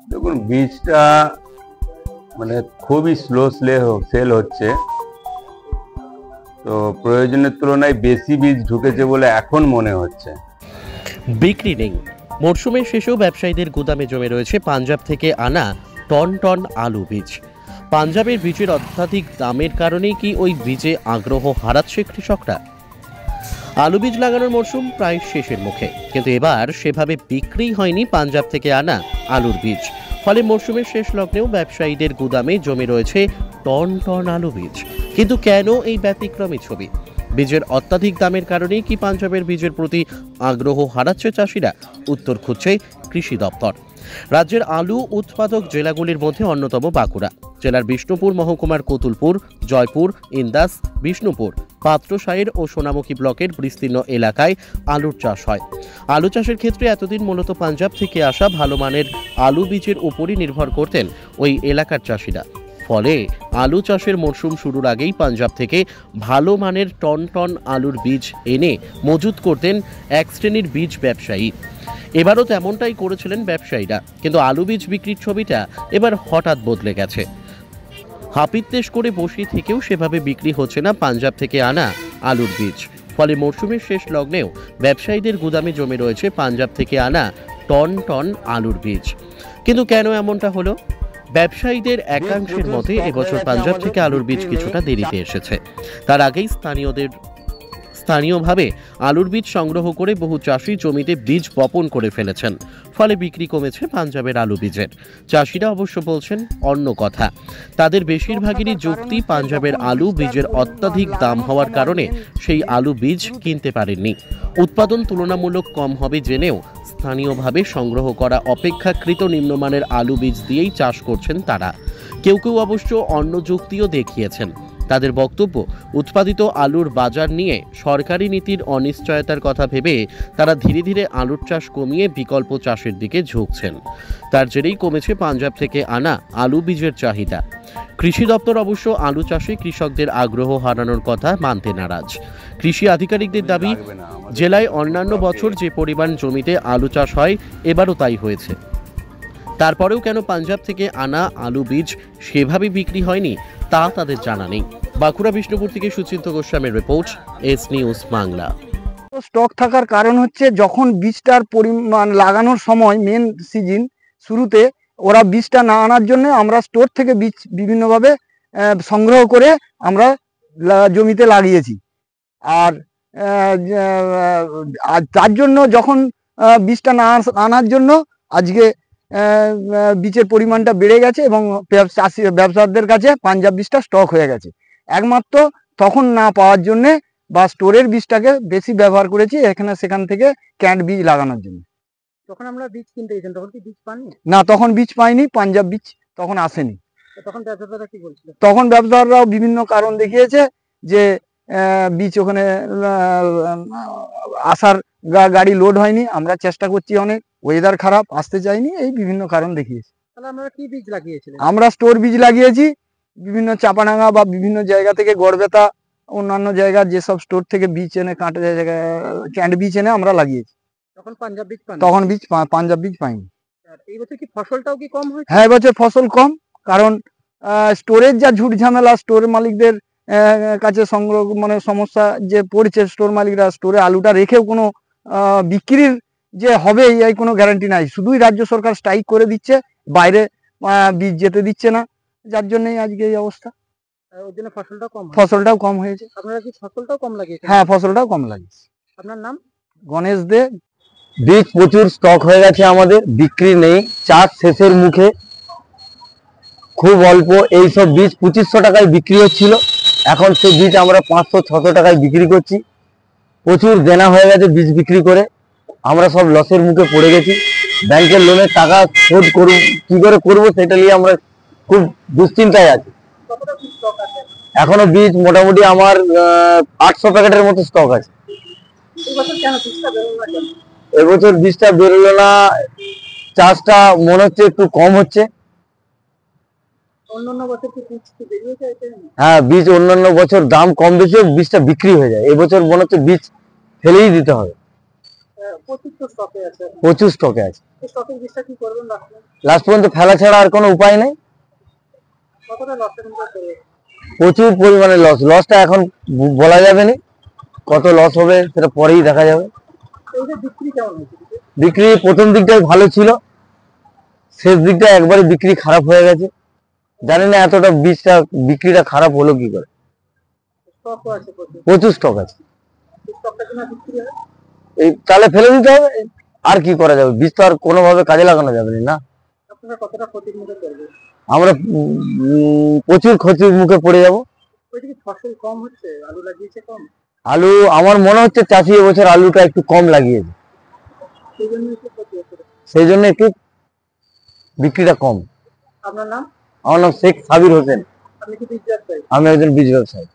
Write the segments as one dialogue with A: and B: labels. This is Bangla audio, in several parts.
A: দেখুন বীজটা মানে খুবই স্লো সেল হচ্ছে, তো প্রয়োজনের তুলনায় বেশি বীজ ঢুকেছে বলে এখন মনে হচ্ছে।
B: বিক্রি নেই। মরশুমের শেষেও ব্যবসায়ীদের গুদামে জমে রয়েছে পাঞ্জাব থেকে আনা টন টন আলু বীজ। পাঞ্জাবের বীজের অত্যাধিক দামের কারণেই কি ওই বীজে আগ্রহ হারাচ্ছে কৃষকরা? আলু বীজ লাগানোর মরশুম প্রায় শেষের মুখে, কিন্তু এবার সেভাবে বিক্রি হয়নি পাঞ্জাব থেকে আনা আলুর বীজ। ফলে মরশুমের শেষ লগ্নেও ব্যবসায়ীদের গুদামে জমে রয়েছে টন টন আলু বীজ। কিন্তু কেন এই ব্যতিক্রমী ছবি? বীজের অত্যাধিক দামের কারণেই কি পাঞ্জাবের বীজের প্রতি আগ্রহ হারাচ্ছে চাষিরা? উত্তর খুঁজছে কৃষি দপ্তর। রাজ্যের আলু উৎপাদক জেলাগুলির মধ্যে অন্যতম বাঁকুড়া। জেলার বিষ্ণুপুর মহকুমার কতুলপুর, জয়পুর, ইন্দাস, বিষ্ণুপুর, পাত্রসায়ের ও সোনামুখী ব্লকের বিস্তীর্ণ এলাকায় আলুর চাষ হয়। আলু চাষের ক্ষেত্রে এতদিন মূলত পাঞ্জাব থেকে আসা ভালো মানের আলু বীজের উপরই নির্ভর করতেন ওই এলাকার চাষিরা। ফলে আলু চাষের মরশুম শুরুর আগেই পাঞ্জাব থেকে ভালো মানের টন টন আলুর বীজ এনে মজুত করতেন এক শ্রেণীর বীজ ব্যবসায়ী। এবারও তেমনটাই করেছিলেন ব্যবসায়ীরা, কিন্তু আলু বীজ বিক্রির ছবিটা এবার হঠাৎ বদলে গেছে। হাপিত্তেশ করে বসে থেকেও সেভাবে বিক্রি হচ্ছে না পাঞ্জাব থেকে আনা আলুর বীজ। ফলে মরশুমের শেষ লগ্নেও ব্যবসায়ীদের গুদামে জমে রয়েছে পাঞ্জাব থেকে আনা টন টন আলুর বীজ। কিন্তু কেন এমনটা হলো? ব্যবসায়ীদের একাংশের মতে এবছর পাঞ্জাব থেকে আলুর বীজ কিছুটা দেরিতে এসেছে। তার আগেই স্থানীয়ভাবে আলুর বীজ সংগ্রহ করে বহু চাষি জমিতে বীজ বপন করে ফেলেছেন। ফলে বিক্রি কমেছে পাঞ্জাবের আলু বীজের। চাষিরা অবশ্য বলছেন অন্য কথা। তাদের বেশিরভাগেরই যুক্তি, পাঞ্জাবের আলু বীজের অত্যাধিক দাম হওয়ার কারণে সেই আলু বীজ কিনতে পারেননি। উৎপাদন তুলনামূলক কম হবে জেনেও স্থানীয়ভাবে সংগ্রহ করা অপেক্ষাকৃত নিম্নমানের আলু বীজ দিয়েই চাষ করছেন তারা। কেউ কেউ অবশ্য অন্য যুক্তিও দেখিয়েছেন। তাদের বক্তব্য, উৎপাদিত আলুর বাজার নিয়ে সরকারি নীতির অনিশ্চয়তার কথা ভেবে তারা ধীরে ধীরে আলুর চাষ কমিয়ে বিকল্প চাষের দিকে ঝুঁকছেন। তার জেরেই কমেছে পাঞ্জাব থেকে আনা আলু বীজের চাহিদা। কৃষি দপ্তর অবশ্য আলু চাষে কৃষকদের আগ্রহ হারানোর কথা মানতে নারাজ। কৃষি আধিকারিকদের দাবি, জেলায় অন্যান্য বছর যে পরিমাণ জমিতে আলু চাষ হয় এবারও তাই হয়েছে। তারপরেও কেন পাঞ্জাব থেকে আনা আলু বীজ সেভাবে বিক্রি হয়নি তা তাদের জানা নেই। বাঁকুড়া বিষ্ণুপুর থেকে সুচিন্ত গোস্বামীর report, S news Bangla.
C: Stock থাকার কারণ হচ্ছে যখন বীজটার পরিমাণ লাগানোর সময় মেন সিজন শুরুতে ওরা বীজটা না আনার জন্য আমরা স্টোর থেকে বীজ বিভিন্নভাবে সংগ্রহ করে আমরা জমিতে লাগিয়েছি। আর তার জন্য যখন বীজটা না আনার জন্য আজকে বীজের পরিমাণটা বেড়ে গেছে এবং চাষি ব্যবসায়ীদের কাছে পাঞ্জাব বীজটা স্টক হয়ে গেছে। একমাত্র তখন না পাওয়ার জন্যে বা স্টোরের বীজটাকে বেশি ব্যবহার করেছি এখানে সেখান থেকে ক্যান্ড বীজ লাগানোর জন্য।
D: তখন আমরা বীজ কিনতে গেছিলাম, তখন কি বীজ পাননি?
C: না, তখন বীজ পাইনি, পাঞ্জাব বীজ তখন আসেনি।
D: তখন ব্যবসাদাররা কি বলছিল?
C: তখন ব্যবসাদাররাও বিভিন্ন কারণ দেখিয়েছে যে বীজ ওখানে আসার গাড়ি লোড হয়নি, আমরা চেষ্টা করছি অনেক, ওয়েদার খারাপ, আসতে চাইনি, এই বিভিন্ন কারণ দেখিয়েছে।
D: তাহলে আমরা কি বীজ লাগিয়েছিলেন?
C: আমরা স্টোর বীজ লাগিয়েছি, বিভিন্ন চাপাডাঙ্গা বা বিভিন্ন জায়গা থেকে, গড়বেতা অন্যান্য জায়গার যেসব স্টোর থেকে বীজ এনে কাঁটা জায়গায় ক্যান্ড বীজ এনে আমরা লাগিয়েছি।
D: তখন পাঞ্জাব বীজ পান?
C: তখন পাঞ্জাব বীজ পাইনি।
D: এই বছর কি ফসলটাও কি কম হয়েছে?
C: হ্যাঁ, এবছর ফসল কম, কারণ স্টোরের যা ঝুট ঝামেলা, স্টোর মালিকদের কাছে সংগ্রহ মানে সমস্যা যে পড়ছে, স্টোর মালিকরা স্টোরে আলুটা রেখেও কোনো বিক্রির যে হবে এই কোনো গ্যারান্টি নাই। শুধুই রাজ্য সরকার স্ট্রাইক করে দিচ্ছে, বাইরে বীজ যেতে দিচ্ছে না, যার জন্যই আজকে এই অবস্থা।
D: ওর জন্য
C: ফসলটাও কম হয়েছে।
D: আপনারা কি ফসলটাও কম লাগিয়েছেন?
C: হ্যাঁ, ফসলটাও কম লাগিয়েছে।
D: আপনার নাম?
C: গণেশ দে।
E: বীজ প্রচুর স্টক হয়ে গেছে, আমাদের বিক্রি নেই, চাষ শেষের মুখে, খুব অল্প। এইসব বীজ 2500 টাকায় বিক্রি হচ্ছিল, এখন সেই বীজ আমরা 500-600 টাকায় বিক্রি করছি। প্রচুর দেনা হয়ে গেছে বীজ বিক্রি করে, আমরা সব লসের মুখে পড়ে গেছি। ব্যাংকের লোনের টাকা শোধ কি করে করবো সেটা নিয়ে আমরা খুব দুশ্চিন্তায় আছি। এখনো বীজ মোটামুটি আমার 800 প্যাকেটের মতো স্টক আছে। এবছর বীজটা বেরোলো না, চাষটা মনে হচ্ছে একটু কম হচ্ছে। হ্যাঁ, বীজ অন্যান্য বছর দাম কম বেশি, বীজটা বিক্রি হয়ে যায়, এবছর মনে হচ্ছে বীজ ফেলেই দিতে হবে।
D: প্রচুর তো স্টকে আছে এখন।
E: প্রচুর স্টকে আছে।
D: এই স্টকের বীজটা কি করবেন লাস্টে?
E: লাস্ট পর্যন্ত ফেলা ছাড়া আর কোনো উপায় নেই।
D: কতটা লস এখন করে?
E: প্রচুর পরিমাণে লস। লসটা এখন বলা যাবে না, কত লস হবে সেটা পরেই দেখা যাবে।
D: এই যে বিক্রি কেমন হয়েছে?
E: বিক্রি প্রথম দিকটাই ভালো ছিল, শেষ দিকটা একবারে বিক্রি খারাপ হয়ে গেছে। জানি না এতটা বীজটা বিক্রিটা খারাপ হলো কি করে।
D: স্টকও আছে প্রচুর।
E: প্রচুর স্টক আছে।
D: এই স্টকটা কিনা বিক্রি হয়?
E: এই তাহলে ফেলে দিতে হবে, আর কি করা যাবে? বীজ তো আর কোনোভাবে কাজে লাগানো যাবে না।
D: আপনারা কতটা ক্ষতির মুখে পড়বেন?
E: আমরা প্রচুর ক্ষতির মুখে পড়ে যাব।
D: ওইদিকে ফসল কম হচ্ছে, আলু লাগিয়েছে কম,
E: আলু আমার মনে হচ্ছে চাষি এবছর আলুটা একটু কম লাগিয়েছে,
D: সেই জন্য একটু ক্ষতি হচ্ছে।
E: সেই জন্য একটু বিক্রিটা কম।
D: আপনার নাম?
E: আমার নাম শেখ সাবির হোসেন,
D: আপনি কি বীজ ব্যবসায়ী?
E: আমি একজন বীজ ব্যবসায়ী।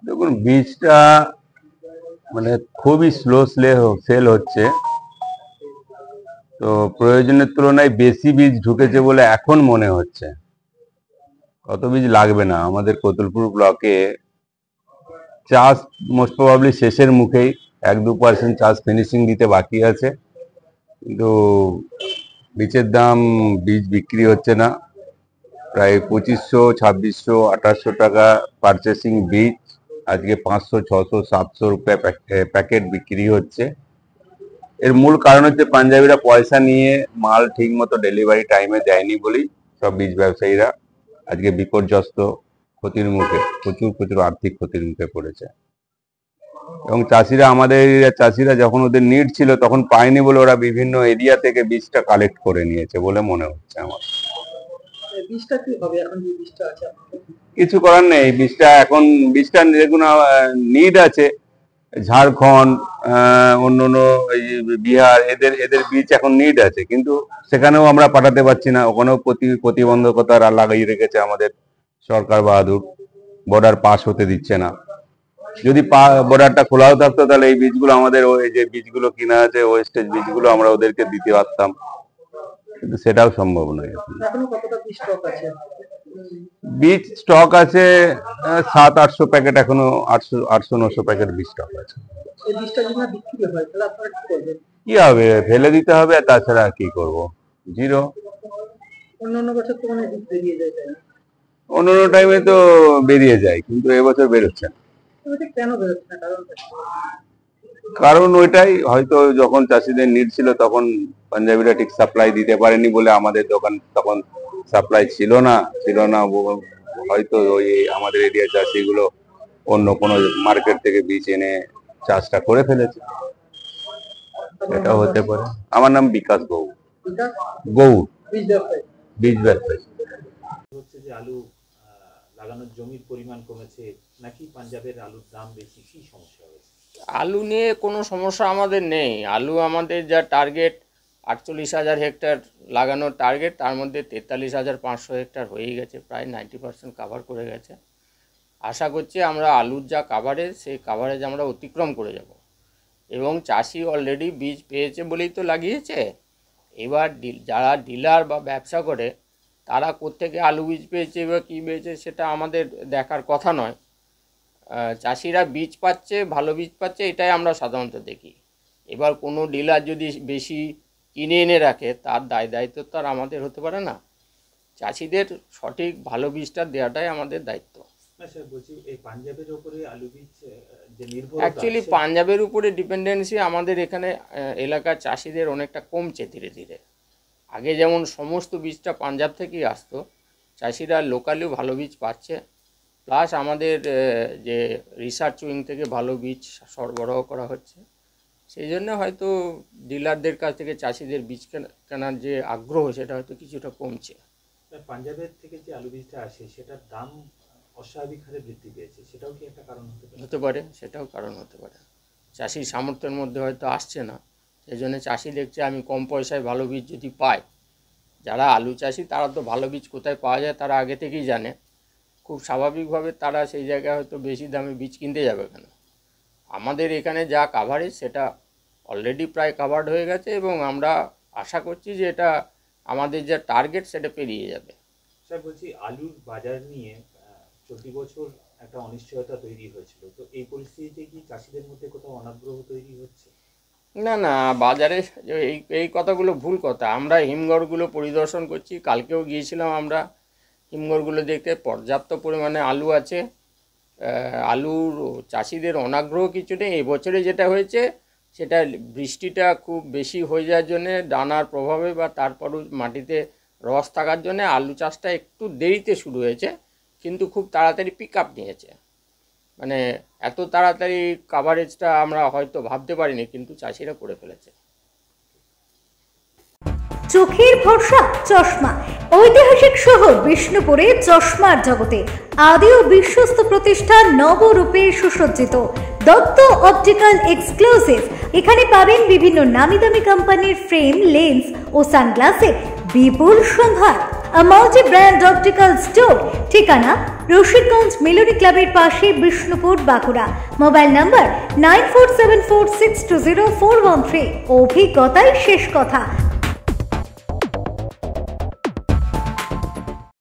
A: দেখুন, বীজটা মানে খুবই স্লো সেল হচ্ছে। তো প্রয়োজনের তুলনায় বেশি বীজ ঢুকেছে বলে এখন মনে হচ্ছে। কত বীজ লাগবে না। আমাদের কতুলপুর ব্লকে চাষ মোস্ট প্রবাবলি শেষের মুখেই, 1-2% চাষ ফিনিশিং দিতে বাকি আছে, কিন্তু বীজের দাম, বীজ বিক্রি হচ্ছে না। প্রায় 2500, 2600, 2800 টাকা পারচেসিং বীজ আজকে 500, 600, 700 রুপিয়া প্যাকেট বিক্রি হচ্ছে। এর মূল কারণ হচ্ছে পাঞ্জাবিরা পয়সা নিয়ে মাল ঠিক মতো ডেলিভারি টাইমে দেয়নি বলেই সব বীজ ব্যবসায়ীরা আজকে বিপর্যস্ত, ক্ষতির মুখে, প্রচুর আর্থিক ক্ষতির মুখে পড়েছে। এবং চাষিরা, আমাদের এরিয়ার চাষিরা যখন ওদের নিড ছিল তখন পায়নি বলে ওরা বিভিন্ন এরিয়া থেকে বীজটা কালেক্ট করে নিয়েছে বলে মনে হচ্ছে আমার।
D: এই বীজটা কি হবে এখন যে বীজটা আছে আপনাদের?
A: কিছু করার নেই। বীজটা দেখুন, নিড আছে ঝাড়খণ্ড, অন্য এই বিহার, এদের বীজ এখন নিড আছে, কিন্তু সেখানেও আমরা পাঠাতে পারছি না। ওখানেও প্রতিবন্ধকতা লাগিয়ে রেখেছে আমাদের সরকার বাহাদুর, বর্ডার পাস হতে দিচ্ছে না। যদি বর্ডারটা খোলাও থাকতো তাহলে এই বীজগুলো, আমাদের ওই যে বীজগুলো কিনা আছে ওয়েস্টেজ বীজগুলো, আমরা ওদেরকে দিতে পারতাম, কিন্তু সেটাও সম্ভব নয়।
D: এখনো কতটা বীজ স্টক আছে?
A: বীজ স্টক আছে 700-800 প্যাকেট, এখনো 800-900 প্যাকেট বীজ স্টক আছে।
D: এই বীজটা যদি না বিক্রি হয় তাহলে আপনারা কি করবেন?
A: কি হবে? ফেলে দিতে হবে, আর তাছাড়া আর কি করব? জিরো।
D: অন্যান্য বছর তো মানে বীজ বেরিয়ে যায়, তাই না?
A: অন্যান্য টাইমে তো বেরিয়ে যায়, কিন্তু এবছর বেরোচ্ছে না।
D: এটা কেন বেরোচ্ছে না, কারণটা কি?
A: কারণ ওইটাই, হয়তো যখন চাষিদের নিড ছিল তখন পাঞ্জাবিরা ঠিক সাপ্লাই দিতে পারেনি বলে আমাদের দোকান তখন সাপ্লাই ছিল না। হয়তো ওই আমাদের এরিয়া চাষিগুলো অন্য কোনো মার্কেট থেকে বীজ এনে চাষটা করে ফেলেছে, এটাও হতে পারে। আমার নাম বিকাশ গৌড়।
D: বিকাশ
A: গৌড়,
D: বীজ ব্যবসায়ী।
A: বীজ ব্যবসায়ী।
F: হচ্ছে যে আলু লাগানোর জমির পরিমাণ কমেছে নাকি পাঞ্জাবের আলুর দাম বেশি, কি সমস্যা হয়েছে?
G: আলু নিয়ে কোনো সমস্যা আমাদের নেই। আলু আমাদের যা টার্গেট 48,000 হেক্টর লাগানোর টার্গেট, তার মধ্যে 43,500 হেক্টর হয়েই গেছে, প্রায় 90% কাভার করে গেছে। আশা করছি আমরা আলুর যা কাভারেজ, সেই কাভারেজ আমরা অতিক্রম করে যাব। এবং চাষি অলরেডি বীজ পেয়েছে বলেই তো লাগিয়েছে। এবার যারা ডিলার বা ব্যবসা করে তারা কোত্থেকে আলু বীজ পেয়েছে বা কী পেয়েছে সেটা আমাদের দেখার কথা নয়। চাষিরা বীজ পাচ্ছে, ভালো বীজ পাচ্ছে, এটাই আমরা সাধারণত দেখি। এবার কোনো ডিলার যদি বেশি কিনে এনে রাখে তার দায়িত্ব তো আর আমাদের হতে পারে না। চাষিদের সঠিক ভালো বীজটা দেওয়াটাই আমাদের দায়িত্ব।
F: না স্যার, বলছি এই পাঞ্জাবের উপরে আলু বীজ যে নির্ভর,
G: অ্যাকচুয়ালি পাঞ্জাবের উপরে ডিপেন্ডেন্সি আমাদের এখানে এলাকার চাষিদের অনেকটা কমছে ধীরে ধীরে। আগে যেমন সমস্ত বীজটা পাঞ্জাব থেকেই আসতো, চাষিরা লোকালিও ভালো বীজ পাচ্ছে, প্লাস আমাদের যে রিসার্চ উইং থেকে ভালো বীজ সরবরাহ করা হচ্ছে। সেই জন্য হয়তো ডিলারদের কাছ থেকে চাষিদের বীজ কেনার যে আগ্রহ সেটা হয়তো কিছুটা কমছে।
F: পাঞ্জাবের থেকে যে আলু বীজটা আসে সেটার দাম অস্বাভাবিক হারে বৃদ্ধি পেয়েছে, সেটাও কি একটা কারণ
G: হতে পারে? সেটাও কারণ হতে পারে। চাষির সামর্থ্যের মধ্যে হয়তো আসছে না, সেই জন্য চাষি দেখছে আমি কম পয়সায় ভালো বীজ যদি পাই। যারা আলু চাষি তারা তো ভালো বীজ কোথায় পাওয়া যায় তারা আগে থেকেই জানে, খুব স্বাভাবিকভাবে তারা সেই জায়গায় হয়তো বেশি দামে বীজ কিনতে যাবে কেন। আমাদের এখানে যা কাভারেজ সেটা অলরেডি প্রায় কাভার্ড হয়ে গেছে এবং আমরা আশা করছি যে এটা আমাদের যা টার্গেট সেটা পেরিয়ে যাবে।
F: স্যার বলছি, আলুর বাজার নিয়ে চলতি বছর একটা অনিশ্চয়তা তৈরি হয়েছিল, তো এই পরিস্থিতিতে কি চাষিদের মধ্যে কোথাও অনাগ্রহ তৈরি হচ্ছে?
G: না না, বাজারে এই কথাগুলো ভুল কথা। আমরা হিমঘরগুলো পরিদর্শন করছি, কালকেও গিয়েছিলাম আমরা হিমঘরগুলো দেখতে। পর্যাপ্ত পরিমাণে আলু আছে। আলুর চাষিদের অনাগ্রহ কিছু নেই। এবছরে যেটা হয়েছে সেটা বৃষ্টিটা খুব বেশি হয়ে যাওয়ার জন্যে, দানার প্রভাবে বা তারপরও মাটিতে রস থাকার জন্য আলু চাষটা একটু দেরিতে শুরু হয়েছে, কিন্তু খুব তাড়াতাড়ি পিক আপ নিয়েছে। মানে এত তাড়াতাড়ি কাভারেজটা আমরা হয়তো ভাবতে পারিনি, কিন্তু চাষিরা করে ফেলেছে।
H: চোখের ভরসা চশমা। ঐতিহাসিক শহর বিষ্ণুপুরে চশমার জগতে আদি ও বিশ্বস্ত প্রতিষ্ঠান নবরূপে সুসজ্জিত দত্ত অপটিক্যাল এক্সক্লুসিভ। এখানে পাবেন বিভিন্ন নামি দামি কোম্পানির ফ্রেম, লেন্স ও সানগ্লাসের বিপুল সম্ভার। Multi brand optical store. ঠিকানা রশিদগঞ্জ মিলনী ক্লাবের পাশে, বিষ্ণুপুর, বাঁকুড়া। Mobile number 9474620413। অভিজ্ঞতাই শেষ কথা।